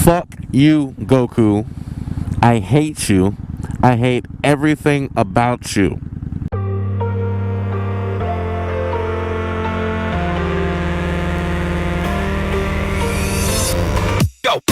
Fuck you, Goku. I hate you. I hate everything about you. Go.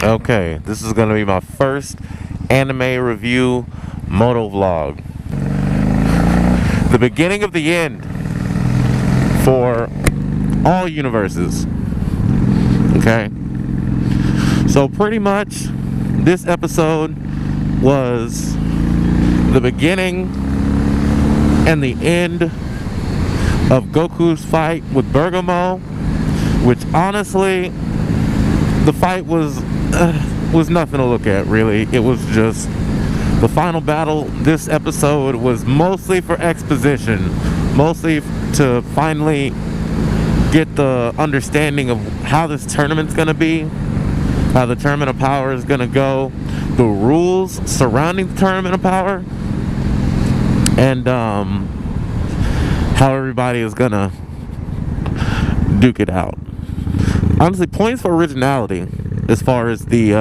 Okay, this is going to be my first anime review moto vlog. The beginning of the end for all universes. Okay? So pretty much this episode was the beginning and the end of Goku's fight with Bergamo, which honestly, the fight was nothing to look at, really. It was just the final battle. This episode was mostly for exposition, mostly to finally get the understanding of how this tournament's gonna be, how the Tournament of Power is gonna go, the rules surrounding the Tournament of Power, and how everybody is gonna duke it out. Honestly, points for originality as far as the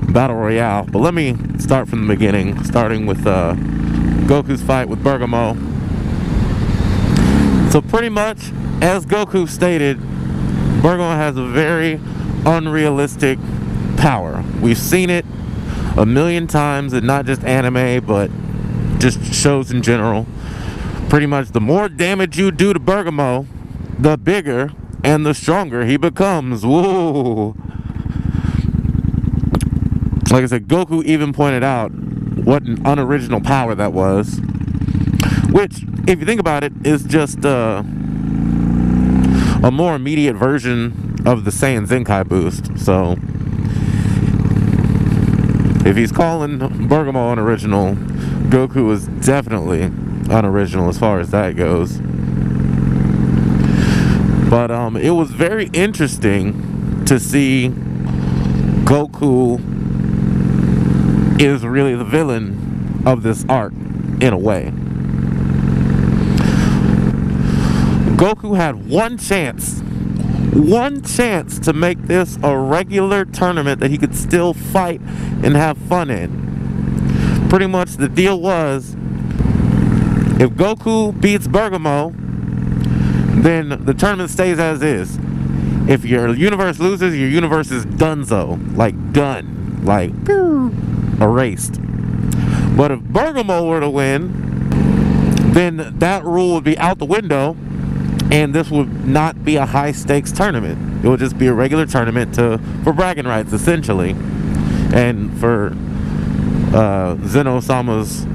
Battle Royale. But let me start from the beginning, starting with Goku's fight with Bergamo. So pretty much, as Goku stated, Bergamo has a very unrealistic power. We've seen it a million times, and not just anime, but just shows in general. Pretty much, the more damage you do to Bergamo, the bigger and the stronger he becomes. Whoa. Like I said, Goku even pointed out what an unoriginal power that was. Which, if you think about it, is just a more immediate version of the Saiyan Zenkai boost. So, if he's calling Bergamo unoriginal, Goku is definitely unoriginal as far as that goes. But it was very interesting to see Goku is really the villain of this arc, in a way. Goku had one chance to make this a regular tournament that he could still fight and have fun in. Pretty much the deal was, if Goku beats Bergamo, then the tournament stays as is. If your universe loses, your universe is donezo. Like, done. Like, erased. But if Bergamo were to win, then that rule would be out the window, and this would not be a high stakes tournament. It would just be a regular tournament for bragging rights, essentially, and for Zeno-sama's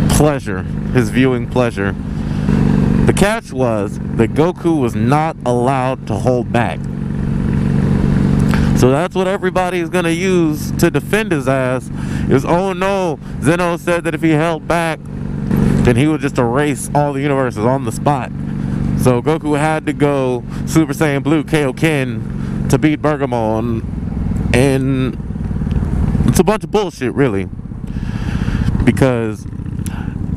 pleasure, his viewing pleasure. The catch was that Goku was not allowed to hold back. So that's what everybody is going to use to defend his ass, is, oh no, Zeno said that if he held back, then he would just erase all the universes on the spot. So Goku had to go Super Saiyan Blue Kaioken to beat Bergamo, and it's a bunch of bullshit, really. Because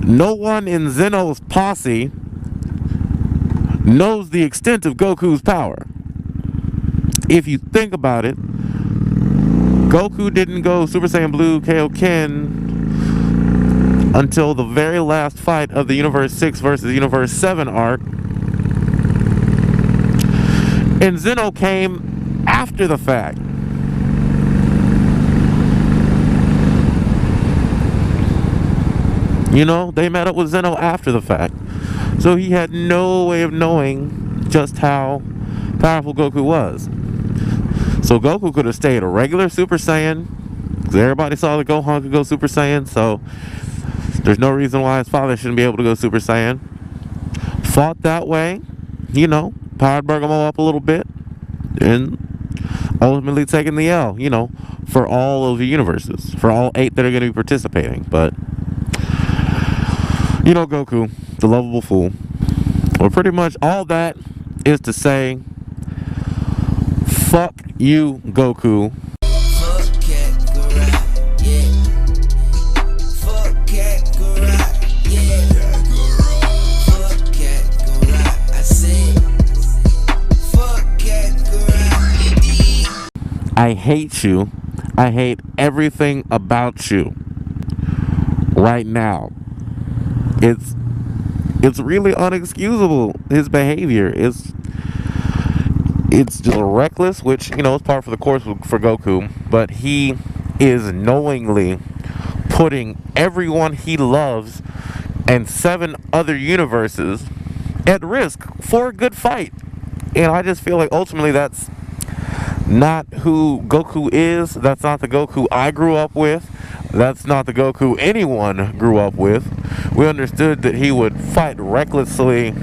no one in Zeno's posse knows the extent of Goku's power. If you think about it, Goku didn't go Super Saiyan Blue Kaioken until the very last fight of the Universe 6 versus Universe 7 arc. And Zeno came after the fact. You know, they met up with Zeno after the fact. So he had no way of knowing just how powerful Goku was. So Goku could have stayed a regular Super Saiyan, because everybody saw that Gohan could go Super Saiyan, so there's no reason why his father shouldn't be able to go Super Saiyan. Fought that way, you know, powered Bergamo up a little bit, and ultimately taking the L, you know, for all of the universes, for all 8 that are going to be participating. But, you know, Goku, the lovable fool. Well, pretty much all that is to say, fuck you, Goku. I hate you. I hate everything about you right now. It's really unexcusable, his behavior. It's just reckless, which, you know, is par for the course for Goku, but he is knowingly putting everyone he loves and 7 other universes at risk for a good fight. And I just feel like ultimately that's not who Goku is. That's not the Goku I grew up with. That's not the Goku anyone grew up with. We understood that he would fight recklessly,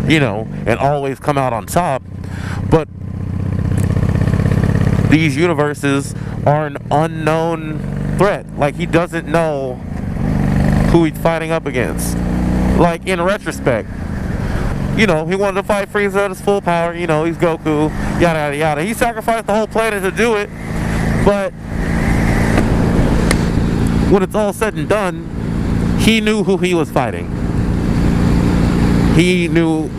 you know, and always come out on top. But these universes are an unknown threat. Like, he doesn't know who he's fighting up against. Like, in retrospect, you know, he wanted to fight Frieza at his full power. You know, he's Goku, yada, yada, yada. He sacrificed the whole planet to do it. But when it's all said and done, he knew who he was fighting. He knew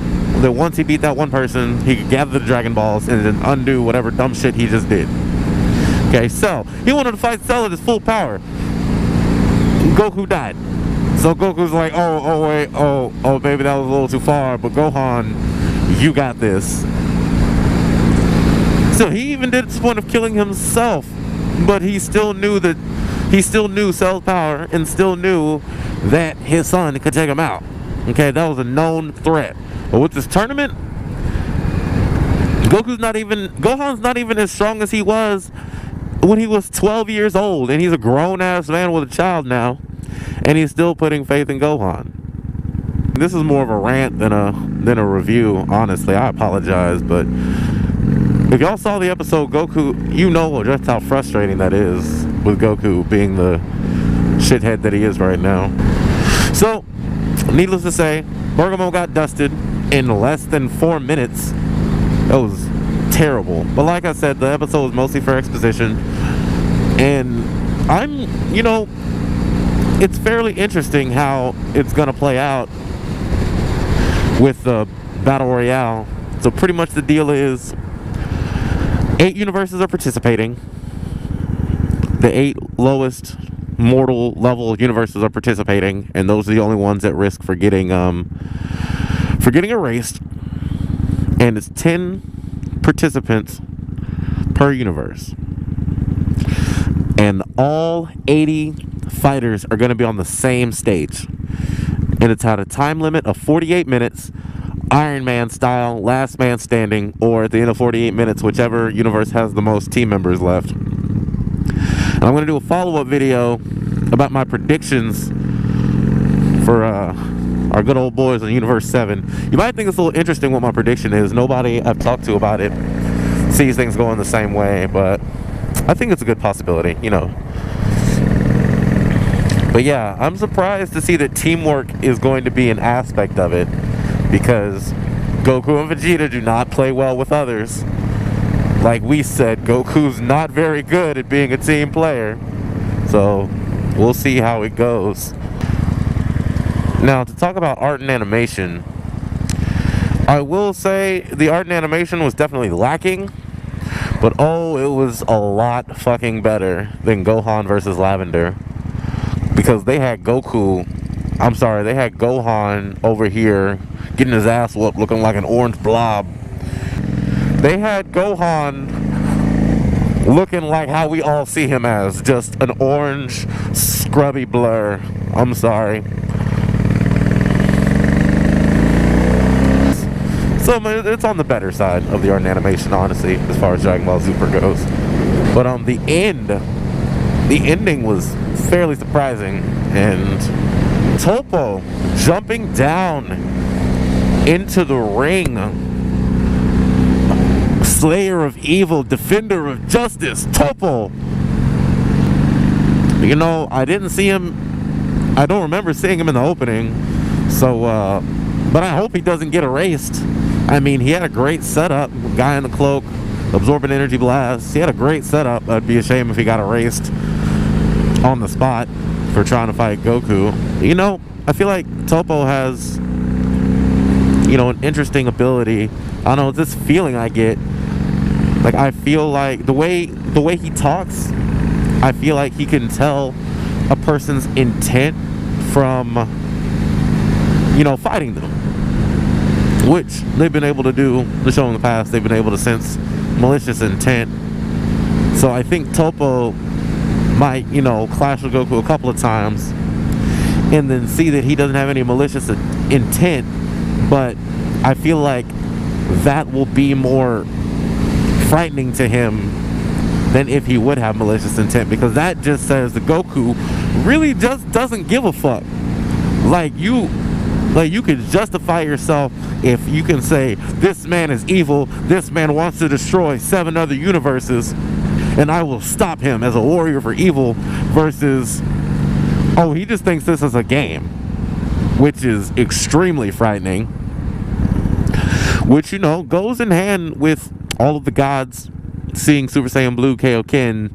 that once he beat that one person, he could gather the Dragon Balls and then undo whatever dumb shit he just did. Okay, so he wanted to fight Cell at his full power. Goku died. So Goku's like, oh, maybe that was a little too far, but Gohan, you got this. So he even did it to the point of killing himself, but he still knew Cell's power and still knew that his son could take him out. Okay, that was a known threat. But with this tournament, Gohan's not even as strong as he was when he was 12 years old, and he's a grown-ass man with a child now. And he's still putting faith in Gohan. This is more of a rant than a review, honestly. I apologize, but if y'all saw the episode Goku, you know just how frustrating that is with Goku being the shithead that he is right now. So, needless to say, Bergamo got dusted in less than 4 minutes. That was terrible. But like I said, the episode was mostly for exposition. And it's fairly interesting how it's going to play out with the Battle Royale. So pretty much the deal is 8 universes are participating. The 8 lowest mortal level universes are participating, and those are the only ones at risk for getting erased. And it's 10 participants per universe. And all 80 fighters are going to be on the same stage, and it's at a time limit of 48 minutes, Iron Man style, last man standing, or at the end of 48 minutes, whichever universe has the most team members left. And I'm going to do a follow-up video about my predictions for our good old boys in Universe 7. You might think it's a little interesting what my prediction is. Nobody I've talked to about it sees things going the same way, but I think it's a good possibility, you know. But yeah, I'm surprised to see that teamwork is going to be an aspect of it, because Goku and Vegeta do not play well with others. Like we said, Goku's not very good at being a team player. So we'll see how it goes. Now, to talk about art and animation, I will say the art and animation was definitely lacking, but oh, it was a lot fucking better than Gohan versus Lavender. Because they had Gohan over here getting his ass whooped looking like an orange blob. They had Gohan looking like how we all see him as, just an orange scrubby blur. I'm sorry. So it's on the better side of the art and animation, honestly, as far as Dragon Ball Super goes. But the ending was fairly surprising, and Toppo jumping down into the ring, slayer of evil, defender of justice, Toppo. You know, I don't remember seeing him in the opening, So, but I hope he doesn't get erased. I mean, he had a great setup. Guy in the cloak, absorbent energy blast. He had a great setup. I'd be a shame if he got erased on the spot for trying to fight Goku. You know, I feel like Topo has, you know, an interesting ability. I don't know, this feeling I get. Like, I feel like the way he talks, I feel like he can tell a person's intent from, you know, fighting them, which they've been able to do. The show in the past, they've been able to sense malicious intent. So I think Topo might, you know, clash with Goku a couple of times and then see that he doesn't have any malicious intent, but I feel like that will be more frightening to him than if he would have malicious intent, because that just says that Goku really just doesn't give a fuck. Like you could justify yourself if you can say, this man is evil, this man wants to destroy 7 other universes, and I will stop him as a warrior for evil, versus, oh, he just thinks this is a game, which is extremely frightening, which, you know, goes in hand with all of the gods seeing Super Saiyan Blue Kaioken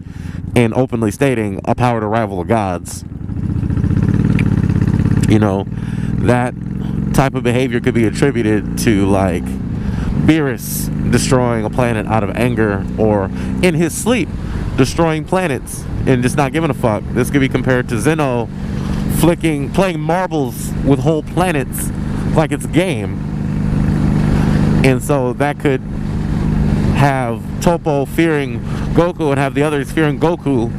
and openly stating a power to rival the gods. You know, that type of behavior could be attributed to, like, Beerus destroying a planet out of anger, or in his sleep destroying planets and just not giving a fuck. This could be compared to Zeno playing marbles with whole planets like it's a game. And so that could have Topo fearing Goku and have the others fearing Goku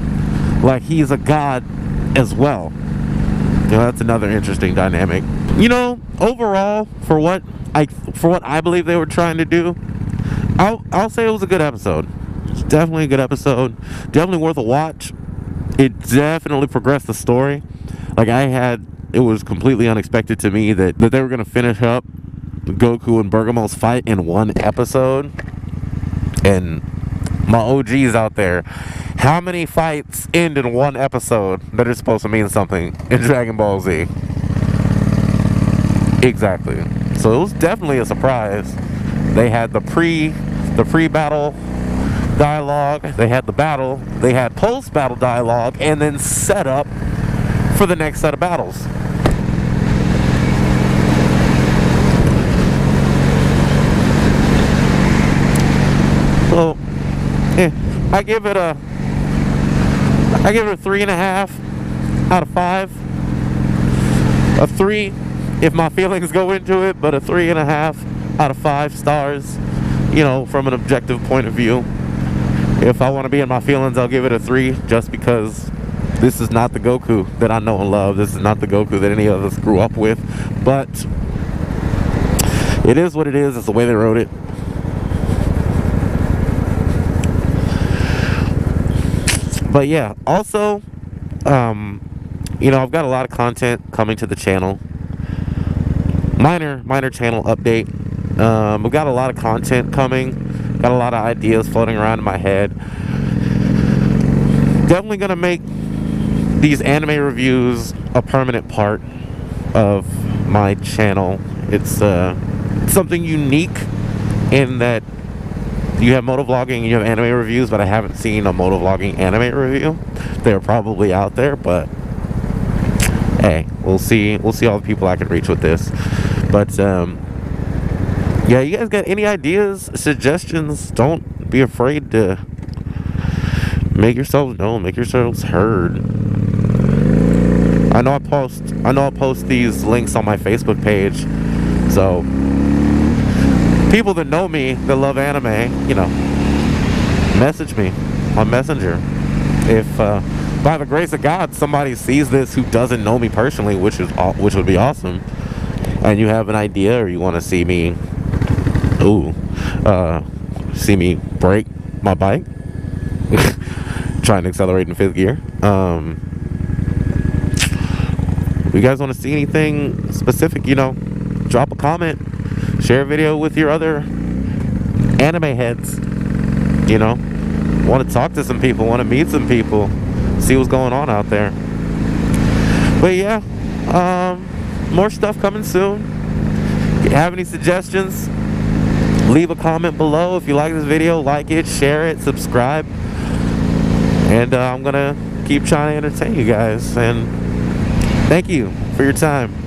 like he's a god as well. You know, that's another interesting dynamic. You know, overall, for what I believe they were trying to do, I'll say it was a good episode. It's definitely a good episode. Definitely worth a watch. It definitely progressed the story. Like, it was completely unexpected to me that they were going to finish up Goku and Bergamo's fight in one episode. And my OGs out there, how many fights end in one episode that are supposed to mean something in Dragon Ball Z? Exactly. So it was definitely a surprise. They had the pre-battle dialogue, they had the battle, they had post-battle dialogue, and then set up for the next set of battles. So, I give it a 3.5 out of 5. A 3 if my feelings go into it, but a 3.5 out of 5 stars, you know, from an objective point of view. If I want to be in my feelings, I'll give it a 3, just because this is not the Goku that I know and love. This is not the Goku that any of us grew up with. But it is what it is. It's the way they wrote it. But yeah, also, you know, I've got a lot of content coming to the channel. Minor channel update. We've got a lot of content coming. Got a lot of ideas floating around in my head. Definitely gonna make these anime reviews a permanent part of my channel. It's something unique in that you have motovlogging and you have anime reviews, but I haven't seen a motovlogging anime review. They're probably out there, but hey, we'll see all the people I can reach with this. But yeah, you guys got any ideas, suggestions? Don't be afraid to make yourselves known, make yourselves heard. I know I'll post these links on my Facebook page, so people that know me, that love anime, you know, message me on Messenger. If by the grace of God somebody sees this who doesn't know me personally, which would be awesome, and you have an idea, or you want to see me break my bike trying to accelerate in 5th gear, if you guys want to see anything specific, you know, drop a comment, share a video with your other anime heads. You know, want to talk to some people, want to meet some people, see what's going on out there. But yeah, more stuff coming soon. If you have any suggestions, leave a comment below. If you like this video, like it, share it, subscribe. And I'm gonna keep trying to entertain you guys. And thank you for your time.